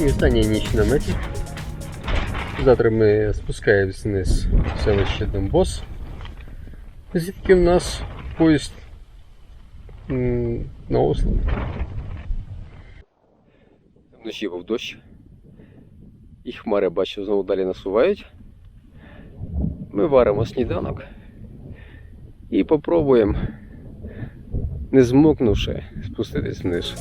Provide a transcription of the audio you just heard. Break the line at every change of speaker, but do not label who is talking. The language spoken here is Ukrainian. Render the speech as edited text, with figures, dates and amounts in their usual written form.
І остання ніч на меті. Завтра ми спускаємось вниз в селище Донбос, звідки в нас поїзд на Осло. Вночі був дощ, і хмари, бачу, знову далі насувають. Ми варимо сніданок і попробуємо, не змокнувши, спуститись вниз.